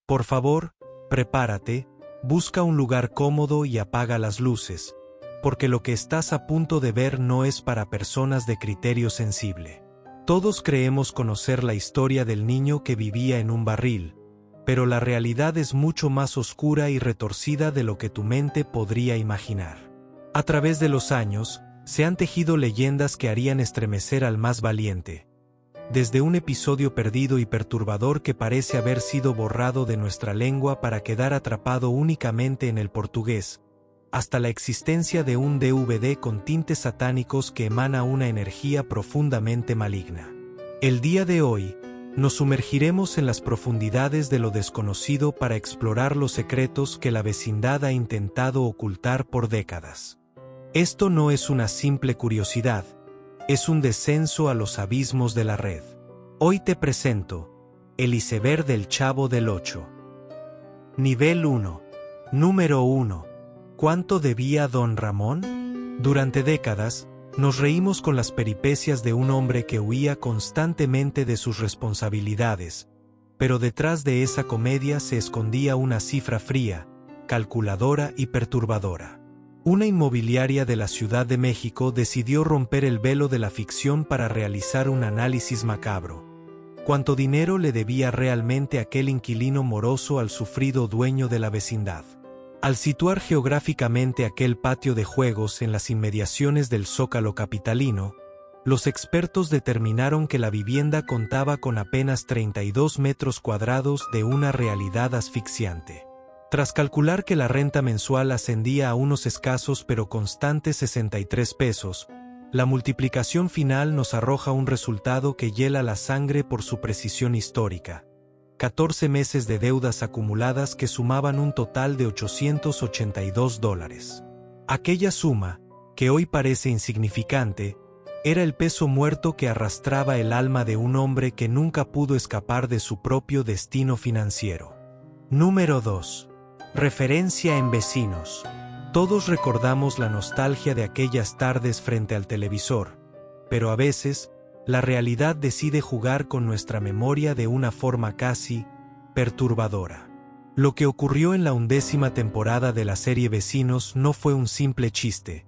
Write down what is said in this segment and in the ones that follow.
Por favor, prepárate, busca un lugar cómodo y apaga las luces, porque lo que estás a punto de ver no es para personas de criterio sensible. Todos creemos conocer la historia del niño que vivía en un barril, pero la realidad es mucho más oscura y retorcida de lo que tu mente podría imaginar. A través de los años, se han tejido leyendas que harían estremecer al más valiente. Desde un episodio perdido y perturbador que parece haber sido borrado de nuestra lengua para quedar atrapado únicamente en el portugués, hasta la existencia de un DVD con tintes satánicos que emana una energía profundamente maligna. El día de hoy, nos sumergiremos en las profundidades de lo desconocido para explorar los secretos que la vecindad ha intentado ocultar por décadas. Esto no es una simple curiosidad, es un descenso a los abismos de la red. Hoy te presento el iceberg del Chavo del Ocho. Nivel 1. Número 1. ¿Cuánto debía don Ramón? Durante décadas, nos reímos con las peripecias de un hombre que huía constantemente de sus responsabilidades, pero detrás de esa comedia se escondía una cifra fría, calculadora y perturbadora. Una inmobiliaria de la Ciudad de México decidió romper el velo de la ficción para realizar un análisis macabro. ¿Cuánto dinero le debía realmente aquel inquilino moroso al sufrido dueño de la vecindad? Al situar geográficamente aquel patio de juegos en las inmediaciones del Zócalo capitalino, los expertos determinaron que la vivienda contaba con apenas 32 metros cuadrados de una realidad asfixiante. Tras calcular que la renta mensual ascendía a unos escasos pero constantes 63 pesos, la multiplicación final nos arroja un resultado que hiela la sangre por su precisión histórica. 14 meses de deudas acumuladas que sumaban un total de $882. Aquella suma, que hoy parece insignificante, era el peso muerto que arrastraba el alma de un hombre que nunca pudo escapar de su propio destino financiero. Número 2. Referencia en Vecinos. Todos recordamos la nostalgia de aquellas tardes frente al televisor, pero a veces, la realidad decide jugar con nuestra memoria de una forma casi perturbadora. Lo que ocurrió en la 11ª temporada de la serie Vecinos no fue un simple chiste,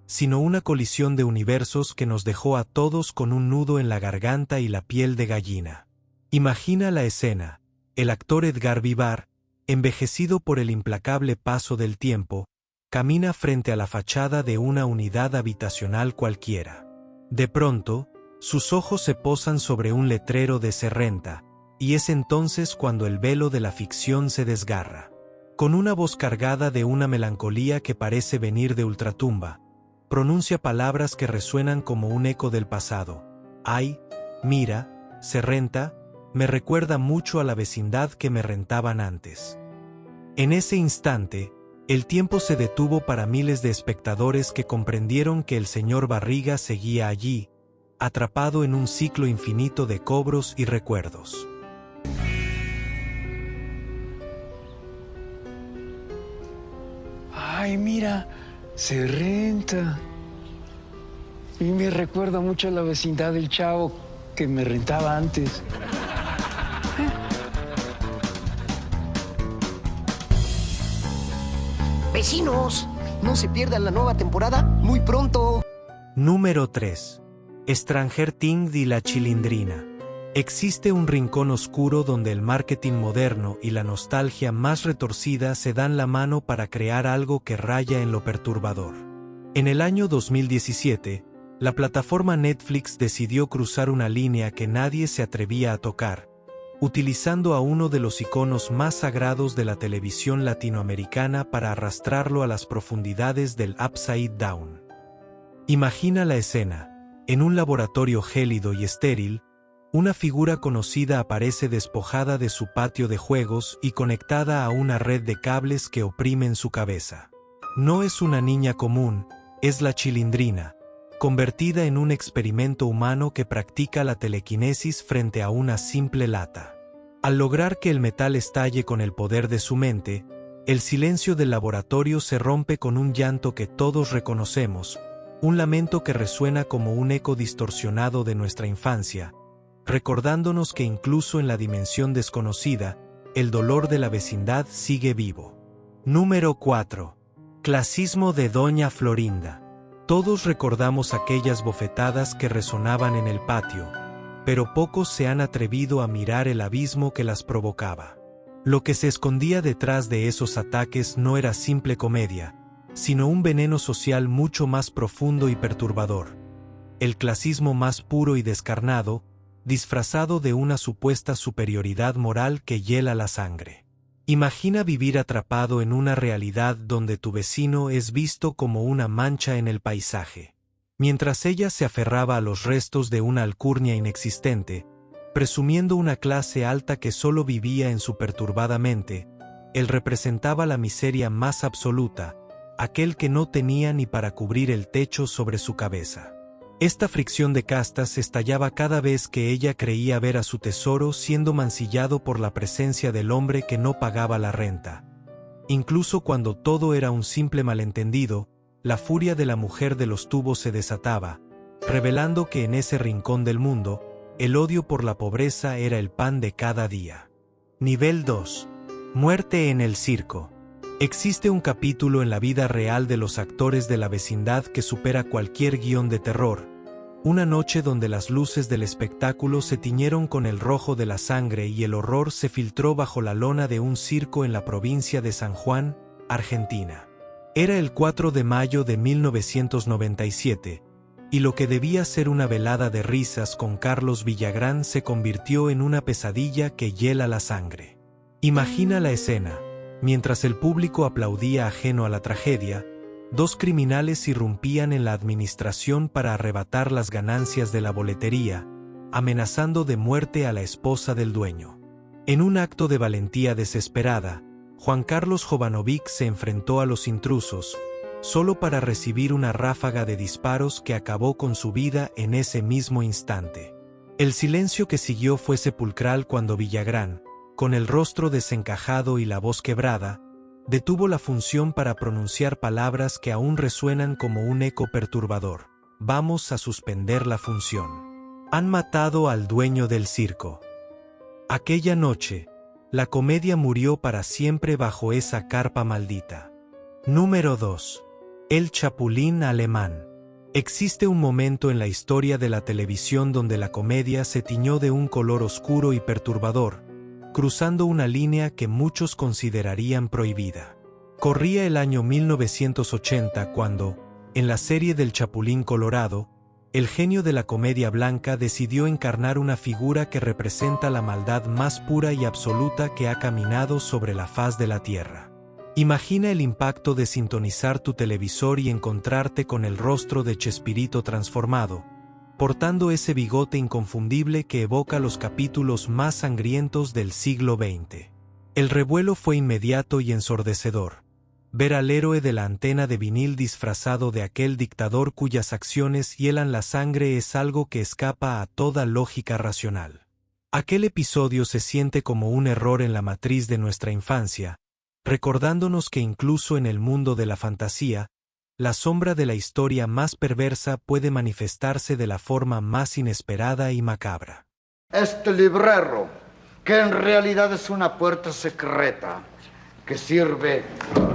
sino una colisión de universos que nos dejó a todos con un nudo en la garganta y la piel de gallina. Imagina la escena: el actor Edgar Vivar, envejecido por el implacable paso del tiempo, camina frente a la fachada de una unidad habitacional cualquiera. De pronto, sus ojos se posan sobre un letrero de "Se renta", y es entonces cuando el velo de la ficción se desgarra. Con una voz cargada de una melancolía que parece venir de ultratumba, pronuncia palabras que resuenan como un eco del pasado. «Ay, mira, se renta», me recuerda mucho a la vecindad que me rentaban antes. En ese instante, el tiempo se detuvo para miles de espectadores que comprendieron que el señor Barriga seguía allí, atrapado en un ciclo infinito de cobros y recuerdos. Ay, mira, se renta. Y me recuerda mucho a la vecindad del Chavo que me rentaba antes. Vecinos, no se pierdan la nueva temporada muy pronto. Número 3. Stranger Things y la Chilindrina. Existe un rincón oscuro donde el marketing moderno y la nostalgia más retorcida se dan la mano para crear algo que raya en lo perturbador. En el año 2017, la plataforma Netflix decidió cruzar una línea que nadie se atrevía a tocar, utilizando a uno de los iconos más sagrados de la televisión latinoamericana para arrastrarlo a las profundidades del Upside Down. Imagina la escena. En un laboratorio gélido y estéril, una figura conocida aparece despojada de su patio de juegos y conectada a una red de cables que oprimen su cabeza. No es una niña común, es la Chilindrina, convertida en un experimento humano que practica la telequinesis frente a una simple lata. Al lograr que el metal estalle con el poder de su mente, el silencio del laboratorio se rompe con un llanto que todos reconocemos, un lamento que resuena como un eco distorsionado de nuestra infancia, recordándonos que incluso en la dimensión desconocida, el dolor de la vecindad sigue vivo. Número 4. Clasismo de Doña Florinda. Todos recordamos aquellas bofetadas que resonaban en el patio, pero pocos se han atrevido a mirar el abismo que las provocaba. Lo que se escondía detrás de esos ataques no era simple comedia, sino un veneno social mucho más profundo y perturbador. El clasismo más puro y descarnado, disfrazado de una supuesta superioridad moral que hiela la sangre. Imagina vivir atrapado en una realidad donde tu vecino es visto como una mancha en el paisaje. Mientras ella se aferraba a los restos de una alcurnia inexistente, presumiendo una clase alta que solo vivía en su perturbada mente, él representaba la miseria más absoluta, aquel que no tenía ni para cubrir el techo sobre su cabeza. Esta fricción de castas estallaba cada vez que ella creía ver a su tesoro siendo mancillado por la presencia del hombre que no pagaba la renta. Incluso cuando todo era un simple malentendido, la furia de la mujer de los tubos se desataba, revelando que en ese rincón del mundo, el odio por la pobreza era el pan de cada día. Nivel 2. Muerte en el circo. Existe un capítulo en la vida real de los actores de la vecindad que supera cualquier guión de terror. Una noche donde las luces del espectáculo se tiñeron con el rojo de la sangre y el horror se filtró bajo la lona de un circo en la provincia de San Juan, Argentina. Era el 4 de mayo de 1997, y lo que debía ser una velada de risas con Carlos Villagrán se convirtió en una pesadilla que hiela la sangre. Imagina la escena. Mientras el público aplaudía ajeno a la tragedia, dos criminales irrumpían en la administración para arrebatar las ganancias de la boletería, amenazando de muerte a la esposa del dueño. En un acto de valentía desesperada, Juan Carlos Jovanovic se enfrentó a los intrusos, solo para recibir una ráfaga de disparos que acabó con su vida en ese mismo instante. El silencio que siguió fue sepulcral cuando Villagrán, con el rostro desencajado y la voz quebrada, detuvo la función para pronunciar palabras que aún resuenan como un eco perturbador. Vamos a suspender la función. Han matado al dueño del circo. Aquella noche, la comedia murió para siempre bajo esa carpa maldita. Número 2. El Chapulín alemán. Existe un momento en la historia de la televisión donde la comedia se tiñó de un color oscuro y perturbador, cruzando una línea que muchos considerarían prohibida. Corría el año 1980 cuando, en la serie del Chapulín Colorado, el genio de la comedia blanca decidió encarnar una figura que representa la maldad más pura y absoluta que ha caminado sobre la faz de la tierra. Imagina el impacto de sintonizar tu televisor y encontrarte con el rostro de Chespirito transformado, portando ese bigote inconfundible que evoca los capítulos más sangrientos del siglo XX. El revuelo fue inmediato y ensordecedor. Ver al héroe de la antena de vinil disfrazado de aquel dictador cuyas acciones hielan la sangre es algo que escapa a toda lógica racional. Aquel episodio se siente como un error en la matriz de nuestra infancia, recordándonos que incluso en el mundo de la fantasía, la sombra de la historia más perversa puede manifestarse de la forma más inesperada y macabra. Este librero, que en realidad es una puerta secreta, que sirve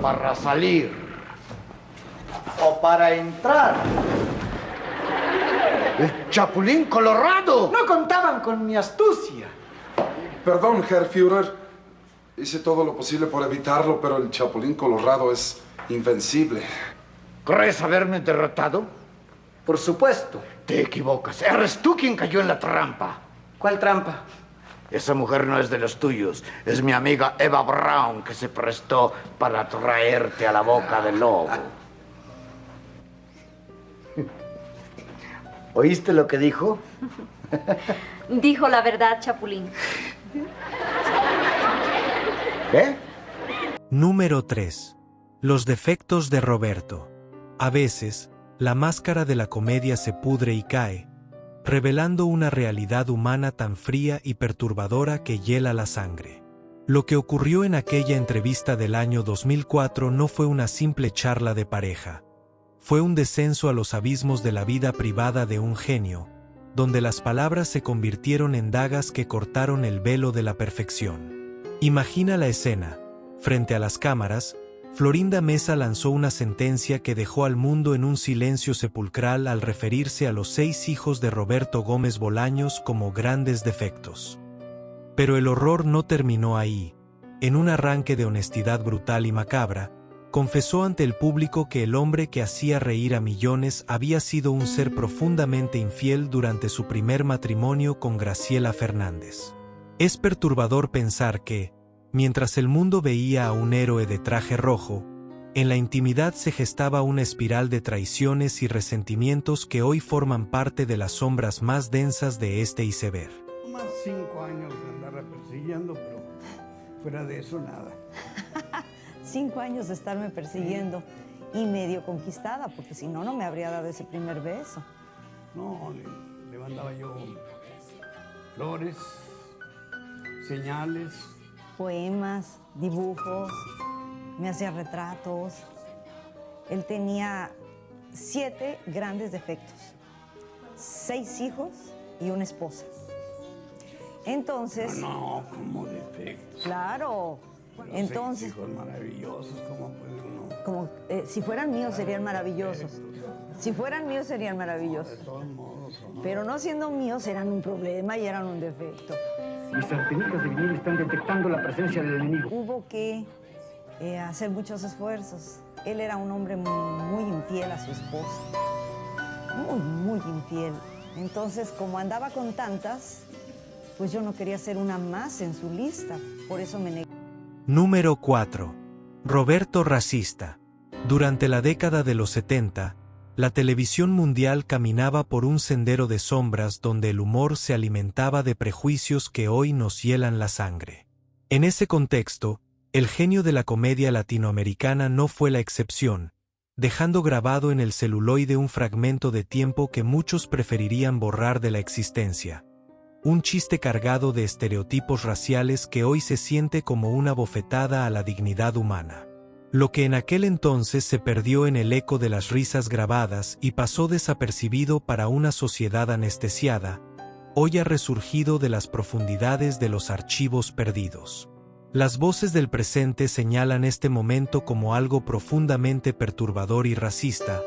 para salir o para entrar. ¡El Chapulín Colorado! No contaban con mi astucia. Perdón, Herr Führer. Hice todo lo posible por evitarlo, pero el Chapulín Colorado es invencible. ¿Crees haberme derrotado? Por supuesto. Te equivocas. Eres tú quien cayó en la trampa. ¿Cuál trampa? Esa mujer no es de los tuyos. Es mi amiga Eva Braun que se prestó para traerte a la boca del lobo. ¿Oíste lo que dijo? Dijo la verdad, Chapulín. ¿Qué? Número 3. Los defectos de Roberto. A veces, la máscara de la comedia se pudre y cae, revelando una realidad humana tan fría y perturbadora que hiela la sangre. Lo que ocurrió en aquella entrevista del año 2004 no fue una simple charla de pareja. Fue un descenso a los abismos de la vida privada de un genio, donde las palabras se convirtieron en dagas que cortaron el velo de la perfección. Imagina la escena. Frente a las cámaras, Florinda Mesa lanzó una sentencia que dejó al mundo en un silencio sepulcral al referirse a los 6 hijos de Roberto Gómez Bolaños como grandes defectos. Pero el horror no terminó ahí. En un arranque de honestidad brutal y macabra, confesó ante el público que el hombre que hacía reír a millones había sido un ser profundamente infiel durante su primer matrimonio con Graciela Fernández. Es perturbador pensar que, mientras el mundo veía a un héroe de traje rojo, en la intimidad se gestaba una espiral de traiciones y resentimientos que hoy forman parte de las sombras más densas de este iceberg. Más 5 años de andar persiguiendo, pero fuera de eso nada. 5 años de estarme persiguiendo y medio conquistada, porque si no, no me habría dado ese primer beso. No, le mandaba yo flores, señales, poemas, dibujos, me hacía retratos. Él tenía 7 grandes defectos, 6 hijos y una esposa. Entonces... No, como defectos. Claro. Bueno, entonces... 6 hijos maravillosos, ¿cómo puede uno? Como, si fueran míos serían maravillosos. Si fueran míos serían maravillosos. De todos modos, ¿no? Pero no siendo míos eran un problema y eran un defecto. Mis antenitas de vinil están detectando la presencia del enemigo. Hubo que hacer muchos esfuerzos. Él era un hombre muy infiel a su esposa. Muy infiel. Entonces, como andaba con tantas, pues yo no quería ser una más en su lista. Por eso me negué. Número 4. Roberto racista. Durante la década de los 70, la televisión mundial caminaba por un sendero de sombras donde el humor se alimentaba de prejuicios que hoy nos hielan la sangre. En ese contexto, el genio de la comedia latinoamericana no fue la excepción, dejando grabado en el celuloide un fragmento de tiempo que muchos preferirían borrar de la existencia. Un chiste cargado de estereotipos raciales que hoy se siente como una bofetada a la dignidad humana. Lo que en aquel entonces se perdió en el eco de las risas grabadas y pasó desapercibido para una sociedad anestesiada, hoy ha resurgido de las profundidades de los archivos perdidos. Las voces del presente señalan este momento como algo profundamente perturbador y racista,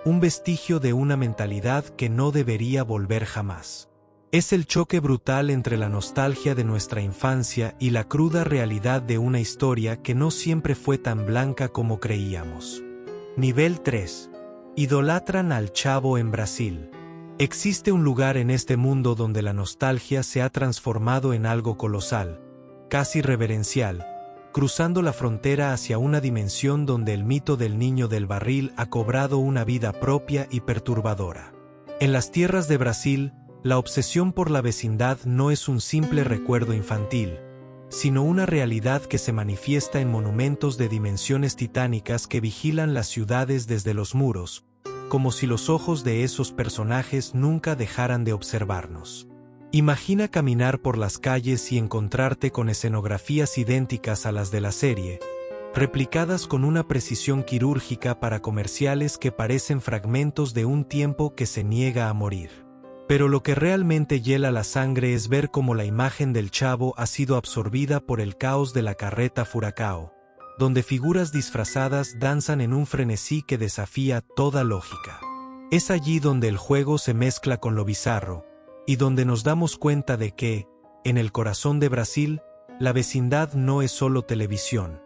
un vestigio de una mentalidad que no debería volver jamás. Es el choque brutal entre la nostalgia de nuestra infancia y la cruda realidad de una historia que no siempre fue tan blanca como creíamos. Nivel 3. Idolatran al Chavo en Brasil. Existe un lugar en este mundo donde la nostalgia se ha transformado en algo colosal, casi reverencial, cruzando la frontera hacia una dimensión donde el mito del niño del barril ha cobrado una vida propia y perturbadora. En las tierras de Brasil, la obsesión por la vecindad no es un simple recuerdo infantil, sino una realidad que se manifiesta en monumentos de dimensiones titánicas que vigilan las ciudades desde los muros, como si los ojos de esos personajes nunca dejaran de observarnos. Imagina caminar por las calles y encontrarte con escenografías idénticas a las de la serie, replicadas con una precisión quirúrgica para comerciales que parecen fragmentos de un tiempo que se niega a morir. Pero lo que realmente hiela la sangre es ver cómo la imagen del Chavo ha sido absorbida por el caos de la carreta Furacao, donde figuras disfrazadas danzan en un frenesí que desafía toda lógica. Es allí donde el juego se mezcla con lo bizarro, y donde nos damos cuenta de que, en el corazón de Brasil, la vecindad no es solo televisión.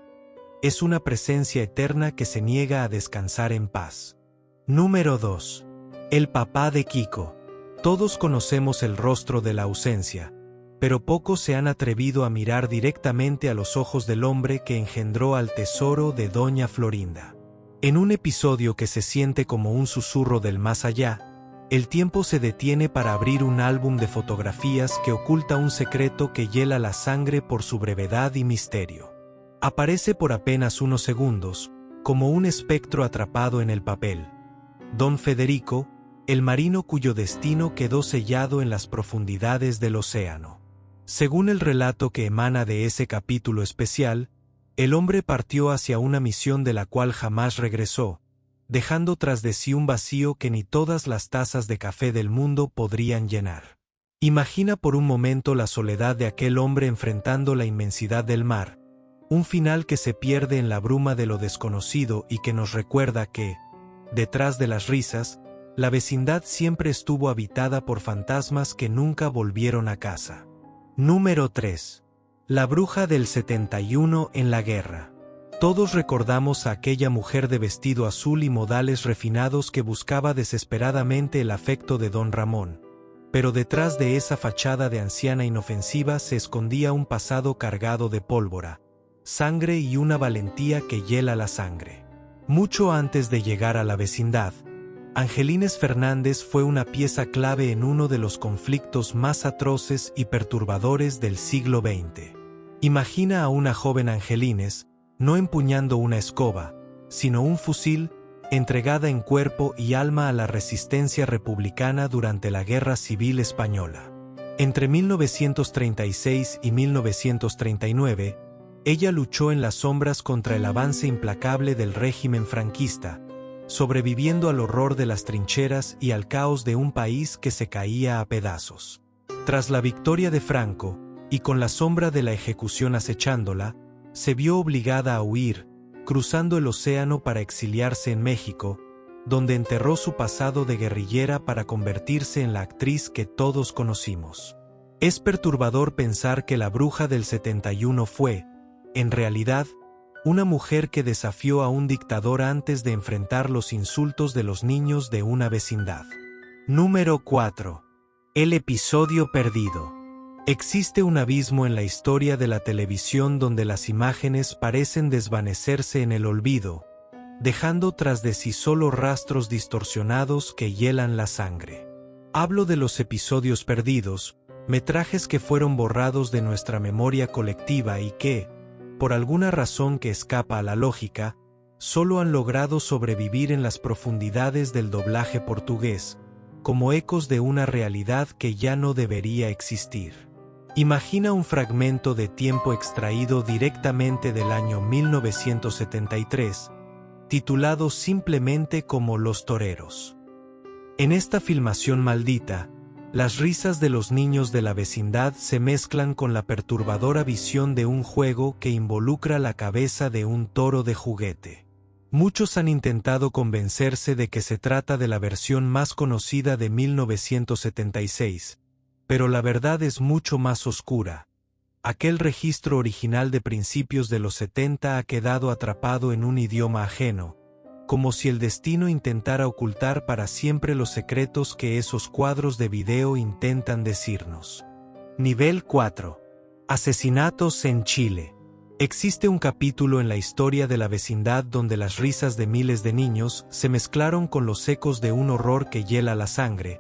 Es una presencia eterna que se niega a descansar en paz. Número 2. El papá de Kiko. Todos conocemos el rostro de la ausencia, pero pocos se han atrevido a mirar directamente a los ojos del hombre que engendró al tesoro de Doña Florinda. En un episodio que se siente como un susurro del más allá, el tiempo se detiene para abrir un álbum de fotografías que oculta un secreto que hiela la sangre por su brevedad y misterio. Aparece por apenas unos segundos, como un espectro atrapado en el papel. Don Federico, el marino cuyo destino quedó sellado en las profundidades del océano. Según el relato que emana de ese capítulo especial, el hombre partió hacia una misión de la cual jamás regresó, dejando tras de sí un vacío que ni todas las tazas de café del mundo podrían llenar. Imagina por un momento la soledad de aquel hombre enfrentando la inmensidad del mar, un final que se pierde en la bruma de lo desconocido y que nos recuerda que, detrás de las risas, la vecindad siempre estuvo habitada por fantasmas que nunca volvieron a casa. Número 3. La bruja del 71 en la guerra. Todos recordamos a aquella mujer de vestido azul y modales refinados que buscaba desesperadamente el afecto de don Ramón. Pero detrás de esa fachada de anciana inofensiva se escondía un pasado cargado de pólvora, sangre y una valentía que hiela la sangre. Mucho antes de llegar a la vecindad, Angelines Fernández fue una pieza clave en uno de los conflictos más atroces y perturbadores del siglo XX. Imagina a una joven Angelines, no empuñando una escoba, sino un fusil, entregada en cuerpo y alma a la resistencia republicana durante la Guerra Civil Española. Entre 1936 y 1939, ella luchó en las sombras contra el avance implacable del régimen franquista, sobreviviendo al horror de las trincheras y al caos de un país que se caía a pedazos. Tras la victoria de Franco, y con la sombra de la ejecución acechándola, se vio obligada a huir, cruzando el océano para exiliarse en México, donde enterró su pasado de guerrillera para convertirse en la actriz que todos conocimos. Es perturbador pensar que la bruja del 71 fue, en realidad, una mujer que desafió a un dictador antes de enfrentar los insultos de los niños de una vecindad. Número 4. El episodio perdido. Existe un abismo en la historia de la televisión donde las imágenes parecen desvanecerse en el olvido, dejando tras de sí solo rastros distorsionados que hielan la sangre. Hablo de los episodios perdidos, metrajes que fueron borrados de nuestra memoria colectiva y que, por alguna razón que escapa a la lógica, solo han logrado sobrevivir en las profundidades del doblaje portugués, como ecos de una realidad que ya no debería existir. Imagina un fragmento de tiempo extraído directamente del año 1973, titulado simplemente como Los Toreros. En esta filmación maldita, las risas de los niños de la vecindad se mezclan con la perturbadora visión de un juego que involucra la cabeza de un toro de juguete. Muchos han intentado convencerse de que se trata de la versión más conocida de 1976, pero la verdad es mucho más oscura. Aquel registro original de principios de los 70 ha quedado atrapado en un idioma ajeno, como si el destino intentara ocultar para siempre los secretos que esos cuadros de video intentan decirnos. Nivel 4. Asesinatos en Chile. Existe un capítulo en la historia de la vecindad donde las risas de miles de niños se mezclaron con los ecos de un horror que hiela la sangre,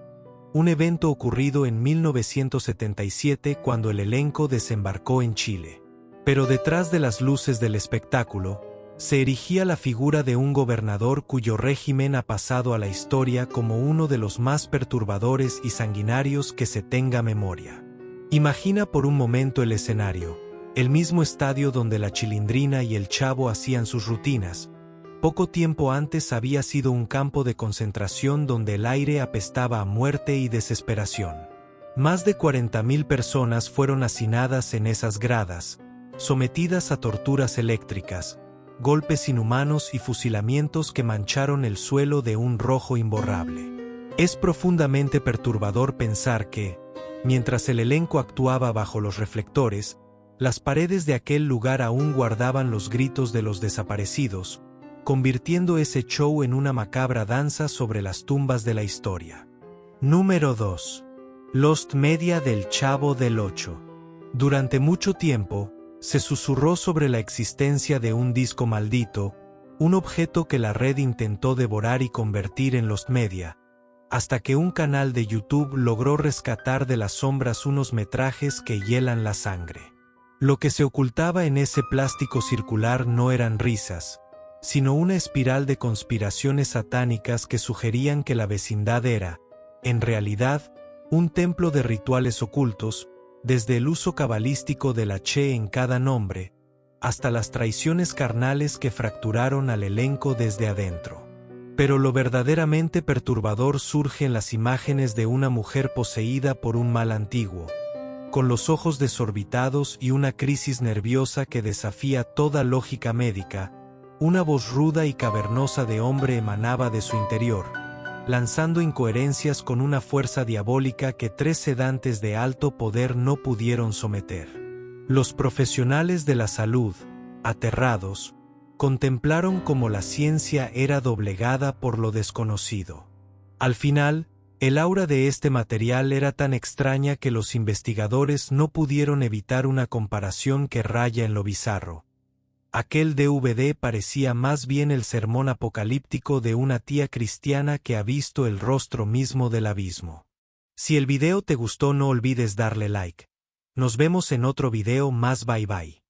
un evento ocurrido en 1977 cuando el elenco desembarcó en Chile. Pero detrás de las luces del espectáculo, se erigía la figura de un gobernador cuyo régimen ha pasado a la historia como uno de los más perturbadores y sanguinarios que se tenga memoria. Imagina por un momento el escenario, el mismo estadio donde la Chilindrina y el Chavo hacían sus rutinas. Poco tiempo antes había sido un campo de concentración donde el aire apestaba a muerte y desesperación. Más de 40.000 personas fueron hacinadas en esas gradas, sometidas a torturas eléctricas, golpes inhumanos y fusilamientos que mancharon el suelo de un rojo imborrable. Es profundamente perturbador pensar que, mientras el elenco actuaba bajo los reflectores, las paredes de aquel lugar aún guardaban los gritos de los desaparecidos, convirtiendo ese show en una macabra danza sobre las tumbas de la historia. Número 2. Lost Media del Chavo del Ocho. Durante mucho tiempo, se susurró sobre la existencia de un disco maldito, un objeto que la red intentó devorar y convertir en Lost Media, hasta que un canal de YouTube logró rescatar de las sombras unos metrajes que hielan la sangre. Lo que se ocultaba en ese plástico circular no eran risas, sino una espiral de conspiraciones satánicas que sugerían que la vecindad era, en realidad, un templo de rituales ocultos, desde el uso cabalístico de la Che en cada nombre, hasta las traiciones carnales que fracturaron al elenco desde adentro. Pero lo verdaderamente perturbador surge en las imágenes de una mujer poseída por un mal antiguo, con los ojos desorbitados y una crisis nerviosa que desafía toda lógica médica. Una voz ruda y cavernosa de hombre emanaba de su interior, lanzando incoherencias con una fuerza diabólica que 3 sedantes de alto poder no pudieron someter. Los profesionales de la salud, aterrados, contemplaron cómo la ciencia era doblegada por lo desconocido. Al final, el aura de este material era tan extraña que los investigadores no pudieron evitar una comparación que raya en lo bizarro. Aquel DVD parecía más bien el sermón apocalíptico de una tía cristiana que ha visto el rostro mismo del abismo. Si el video te gustó, no olvides darle like. Nos vemos en otro video más. Bye bye.